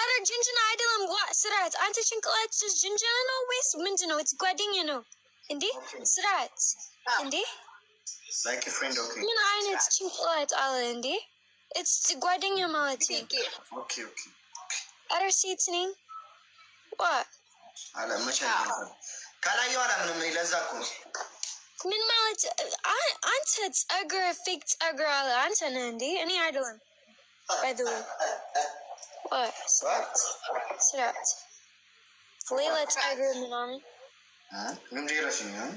أنا جنجنا አይደለም ስርዓት አንተ ጭንቅላት ጅንጀና ነው ወይስ ምንድን ነው? it's ጓደኛ ነው እንዴ? ስርዓት እንዴ? like a friend. okay ምን አይነት ጭንቅላት አለ እንዴ? it's ጓደኛ ማለት okay አረ ሴት ነኝ what አላ መቻል ካላየው አላ ምንም ለዛ እኮ ምን ማለት አንተ ጸጉር ፌክ ጸጉር አለ አንተ ነህ እንዴ? እኔ አይደለም by the way what ስርዓት ሌላ ጸጉር ምናምን ምን ጀራሽ ነው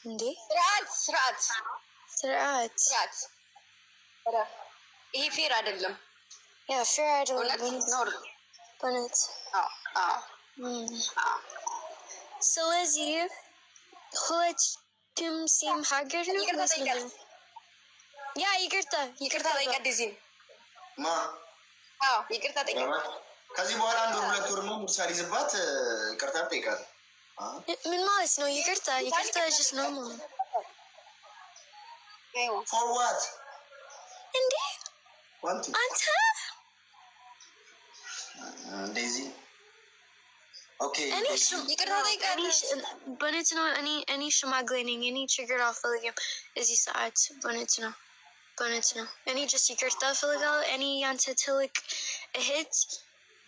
እንዴ? ስርዓት ይሄ ፌር አይደለም። ያ ፌር አይደለም በእውነት ስለዚህ ሁለቱም ሴም ሀገር ነው። ያ ይቅርታ ጠይቃት ዲዚን ማ ይቅርታ ጠይቃት። ከዚህ በኋላ አንድ ወር ሁለት ወር ነው ምሳሌ ይዝባት ይቅርታ ጠይቃት። ምን ማለት ነው? ይቅርታ just normal for what እንዴ? አንተ ዴዚ ኦኬ ይቅርታ ጠይቃት። በእውነት ነው እኔ ሽማግሌ ነኝ። እኔ ችግር አልፈልግም እዚህ ሰዓት። በእውነት ነው እኔ just ይቅርታ እፈልጋለሁ። እኔ ያንተ ትልቅ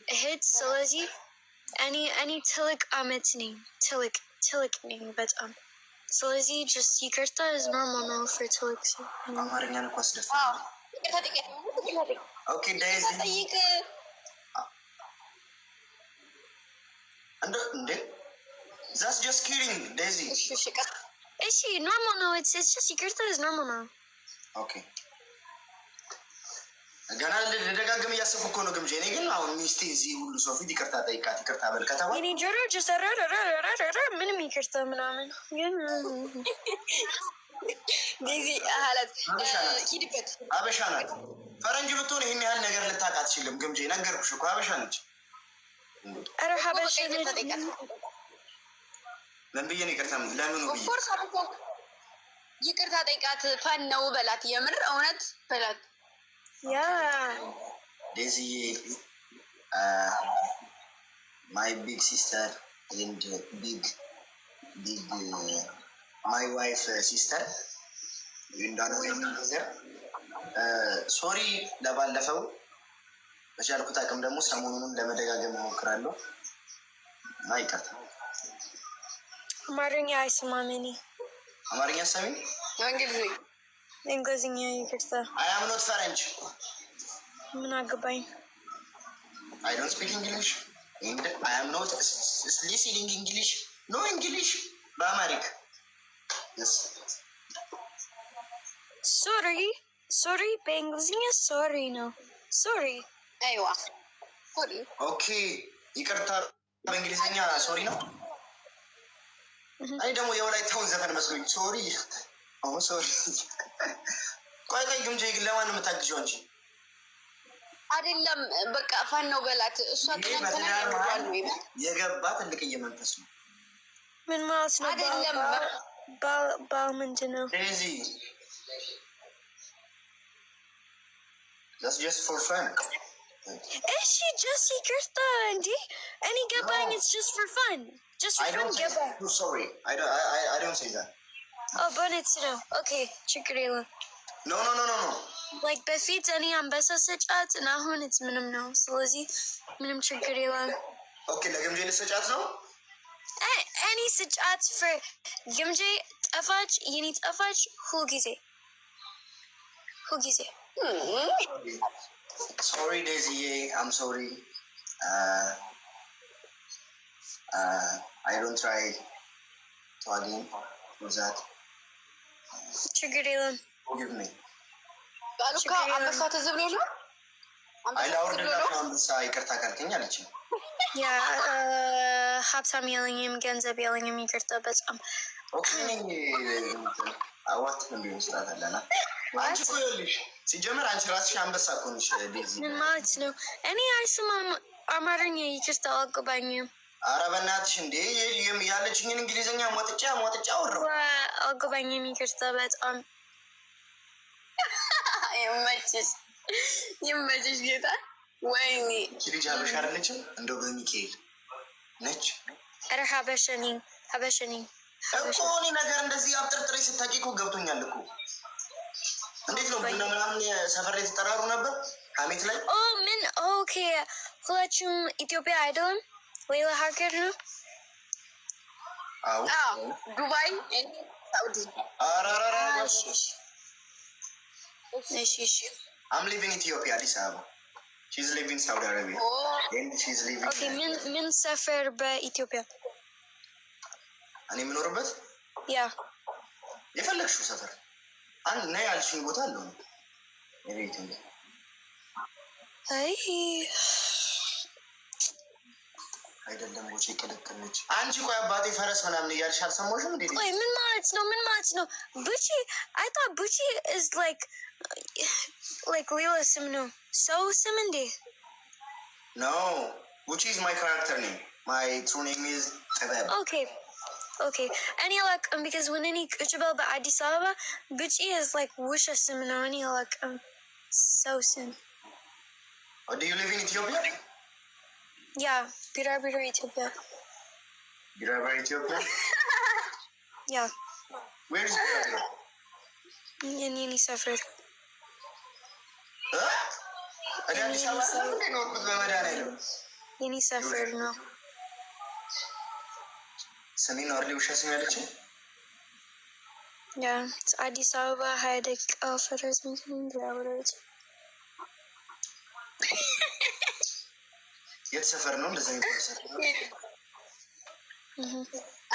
እህት ስለዚህ እኔ ትልቅ አመት ነኝ። ትልቅ ነኝ በጣም። ስለዚህ just ይቅርታ is normal ነው for ትልቅ ሰው። አማርኛ ነው አስደፋ ኦኬ ዴዚ ጠይቅ እንዴ that's just kidding ዴዚ እሺ normal ነው it's just ይቅርታ is normal ነው ኦኬ ገና ለደጋግም እያሰብኩ እኮ ነው ግምጄ። እኔ ግን አሁን ሚስቴ እዚህ ሁሉ ሰው ፊት ይቅርታ ጠይቃት ይቅርታ በል ከተባለ እኔ ጆሮ ምንም ይቅርታ ምናምን ግን ዴዚ አላት ሂድበት። አበሻ ናት። ፈረንጅ ብትሆን ይሄን ያህል ነገር ልታውቅ አትችልም ግምጄ። ነገርኩሽ እኮ አበሻ ነች። ኧረ ሀበሻ ነች። ምን ብዬሽ ነው ይቅርታ? ለምኑ ብዬሽ ይቅርታ ጠይቃት። ፋን ነው በላት። የምር እውነት በላት። ያ ዴዚዬ my big sister and big my wife sister ሶሪ ለባለፈው በቻልኩት አቅም ደግሞ ሰሞኑን ለመደጋገም እሞክራለሁ እና ይቅርታ። አማርኛ አይሰማም። እኔ አማርኛ ሰሚ እንግሊዝኛ ይቅርታ። I am not French. ምን አገባኝ? I don't speak English and I am not listening English. No English በአማሪክ yes sorry በእንግሊዝኛ ሶሪ ነው። ሶሪ አይዋ ሶሪ ኦኬ ይቅርታ በእንግሊዝኛ ሶሪ ነው። አይ ደግሞ የወላይታውን ዘፈን መስሎኝ ሶሪ ሶሪ ቆይ ግምጄ ግን ለማን ነው የምታግዢው አንቺ? አይደለም በቃ ፋን ነው በላት። እሷ የገባ ትልቅዬ መንፈስ ነው። ምን ማለት ነው? አይደለም ባል ምንድን ነው? ዴዚ that's just for fun. እሺ just ይቅርታ እንዴ? እኔ ገባኝ it's just for fun. just for fun ገባኝ። sorry I don't say that. በእውነት ነው። ኦኬ ችግር የለም። no like በፊት እኔ አንበሳ ስጫት እና አሁን ምንም ነው። ስለዚህ ምንም ችግር የለም። ኦኬ ለግምጄ ልስጫት ነው። እኔ ስጫት for ግምጄ ጠፋች። የኔ ጠፋች ሁልጊዜ sorry ዴዚዬ I'm sorry. I don't try to again for that. ችግር የለም። forgive me. ባሉካ አንበሳ ተዝብሎ ነው። አይላውርድላችሁ አንበሳ ይቅርታ ካልከኝ አለችኝ። ያ ሀብታም የለኝም ገንዘብ የለኝም ይቅርታ በጣም ኦኬ አዋት ነው የሚመስላት አለና አንቺ እኮ ይኸውልሽ ሲጀመር አንቺ ራስሽ አንበሳ እኮ ነሽ ዴዚ። ምን ማለት ነው? እኔ አይሰማም አማርኛ ይቅርታ አልገባኝም። ኧረ በእናትሽ እንዴ ያለችኝን እንግሊዝኛ ሞጥጫ አወራሁ። አልገባኝም ይቅርታ በጣም ይመችሽ ጌታ ወይኔ ልጅ ሀበሻ አይደለችም? እንደው በሚካኤል ነች። ኧረ ሀበሻ ነኝ እኮ እኔ ነገር እንደዚህ አብጥርጥሬ ስታውቂ እኮ ገብቶኛል እኮ። እንዴት ነው ቡና ምናምን ሰፈር ላይ ተጠራሩ ነበር ሀሜት ላይ? ምን ኦኬ። ሁላችሁም ኢትዮጵያ አይደለም? ሌላ ሀገር ነው? አዎ ዱባይ፣ ሳውዲ። እሺ I'm living in Ethiopia, Addis Ababa. She's living in Saudi Arabia. And she's living ኦኬ። ምን ሰፈር በኢትዮጵያ? እኔ የምኖርበት ያ የፈለግሽው ሰፈር አንድ ና ያልሽኝ ቦታ አለው። የቤት እንደ አይ አይደለም ቦቼ ቅልቅልች። አንቺ ቆይ አባቴ ፈረስ ምናምን እያልሽ አልሰማሽም እንዴ? ቆይ ምን ማለት ነው? ቡቺ I thought Bucci is like ሌላ ስም ነው። ሰው ስም እንዴ? No, Bucci is my character name. My true name is Tabab. Okay. Any like because when any Kuchbel but Addis Ababa, Bucci is like Wusha sim no any like so sim. Oh, do you live in Ethiopia? Yeah, Bira Ethiopia. Bira Ethiopia? Yeah. Where is Bira? In Yeni Safar. Huh? Addis Ababa? Yeni Safar, no. Sami Norli Usha Sinachi? Yeah, it's Addis Ababa, Haidek, Alpharas, Minkin, Grabbers. የት ሰፈር ነው እንደዛ የሚባለው?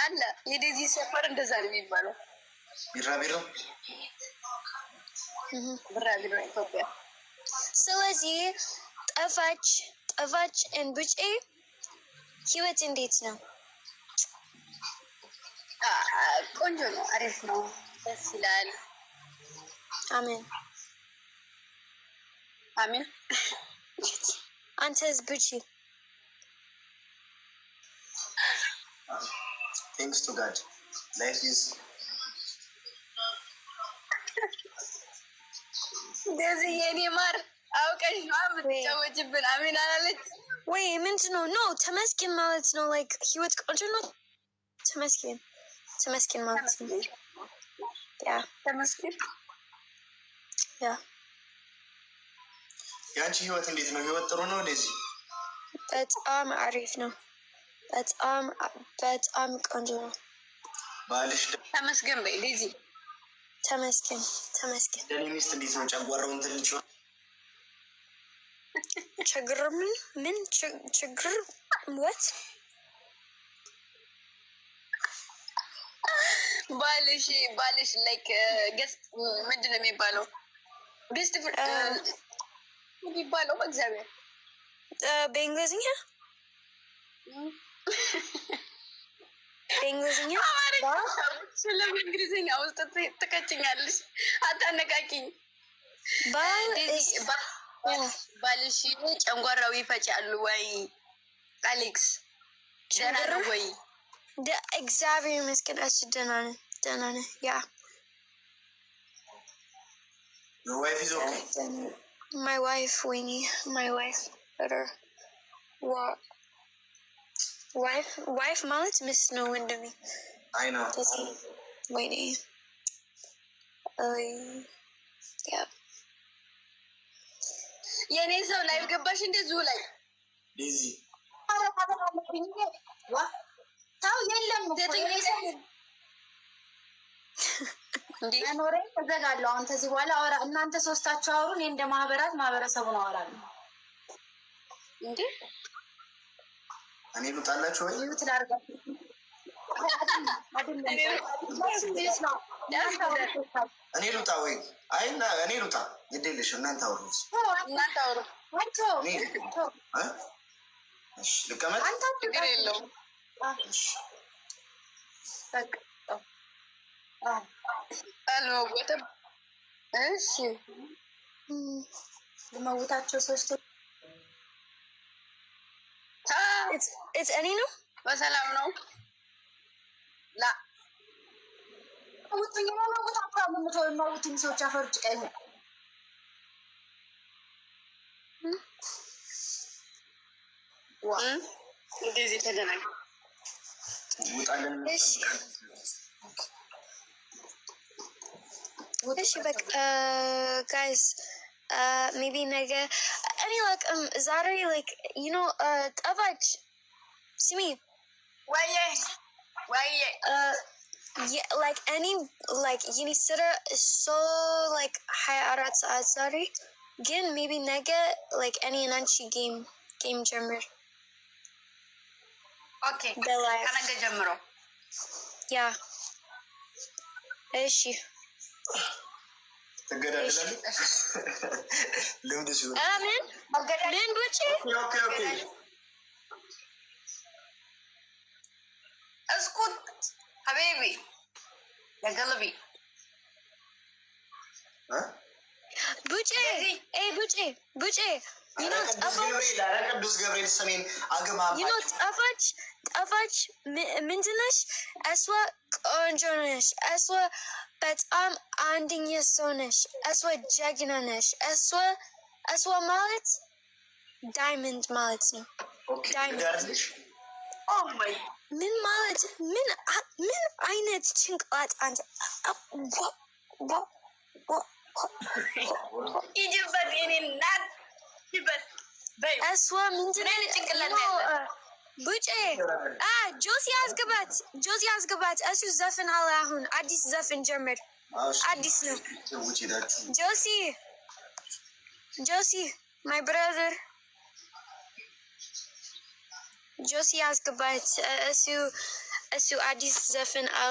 አለ የደዚህ ሰፈር እንደዛ ነው የሚባለው። ቢራቢሮ ቢራቢሮ ኢትዮጵያ። ስለዚህ ጠፋች ቡጬ ህይወት እንዴት ነው? ቆንጆ ነው፣ አሪፍ ነው፣ ደስ ይላል። አሜን። አንተስ ቡቼ? Thanks to God. Life is እንደዚህ የኔ ማር አውቀሽ ነው የምትጫወችብን። አሜን አላለች ወይ? ምንድን ነው? ኖ ተመስገን ማለት ነው። ላይክ ህይወት ቆንጆ ነው። ተመስገን ማለት ነው። ያ ተመስገን። ያ ያንቺ ህይወት እንዴት ነው? ህይወት ጥሩ ነው? እንደዚህ በጣም አሪፍ ነው። በጣም ቆንጆ ነው። ባልሽ ተመስገን በይ ዴዚ። ተመስገን። ለኔ ሚስት እንዴት ነው? ጨጓራውን ትልጭ ችግር ምን ችግር ወት ባልሽ ላይክ ገስ ምንድን ነው የሚባለው? ቤስት የሚባለው በእግዚአብሔር በእንግሊዝኛ በእንግሊዝኛ ውስጥ ትከችኛለሽ። አታነቃቂኝ። ባልሽ ጨንጓራው ይፈጫሉ ወይ? አሌክስ ደህና ነው ወይ? እግዚአብሔር ይመስገን። ደህና ነህ? ያ Your wife is okay? My wife, Winnie. My wife, better. What? Wife ማለት ምስ ነው ወንድሜ። I know. Winnie. Yeah. የኔ ሰው ላይ ገባሽ እንደዚሁ ላይ ዴዚ ታው የለም ኖሬ ተዘጋለሁ። አሁን ከዚህ በኋላ አወራ። እናንተ ሶስታችሁ አውሩ፣ እኔ እንደ ማህበረሰቡን አወራለሁ። እንዴ እኔ ልውጣላችሁ ወይ? ይሁት ላርጋ እኔ ልውጣ ወይ? አይና እኔ ልውጣ። ግዴለሽ እናንተ አውሩ። እሺ ልቀመጥ። ችግር የለውም። እሺ አልመወጥም። እሺ ልመውታቸው ሶስቱ እኔ ነው። በሰላም ነው። ላ ውጥኝ መውት ሰዎች አፈሩ ጭቃ ይሆን እንደዚህ ተደናግ ውጣለን። እሺ በቃ ጋይስ ሜቢ ነገ እኔ ላቅም ዛሬ ላይክ ዩ ኖ ጠፋች ስሚ ወየ like any like የኔ ስራ so like 24 ሰዓት ዛሬ ግን ሜቢ ነገ like እኔ እና አንቺ ጌም ጀምር ኦኬ ከነገ ጀምሮ ያ እሺ ትገዳደላለች ልምድ ሲሆን ምን ብቻ ኦኬ اسكت حبيبي يا قلبي ها بوجي اي بوجي you know ቅዱስ ገብርኤል ሰሜን አገማ you know ጠፋች ምንድነሽ እስዋ ቆንጆ ነሽ እስዋ በጣም አንደኛ ሰው ነሽ እስዋ ጀግና ነሽ እስዋ ማለት ዳይመንድ ማለት ነው ዳይመንድ ኦ ማይ ምን ማለት ምን አይነት ጭንቅላት አንተ ይጅበት የኔ እናት ይበት እስዋ ምንድነው ጭንቅላት ቡጬ ጆሲ ያስገባት እሱ ዘፈን አለ አሁን አዲስ ዘፈን ጀምር አዲስ ነው ጆሲ my brother ጆሲ ያስገባት እሱ አዲስ ዘፈን አለ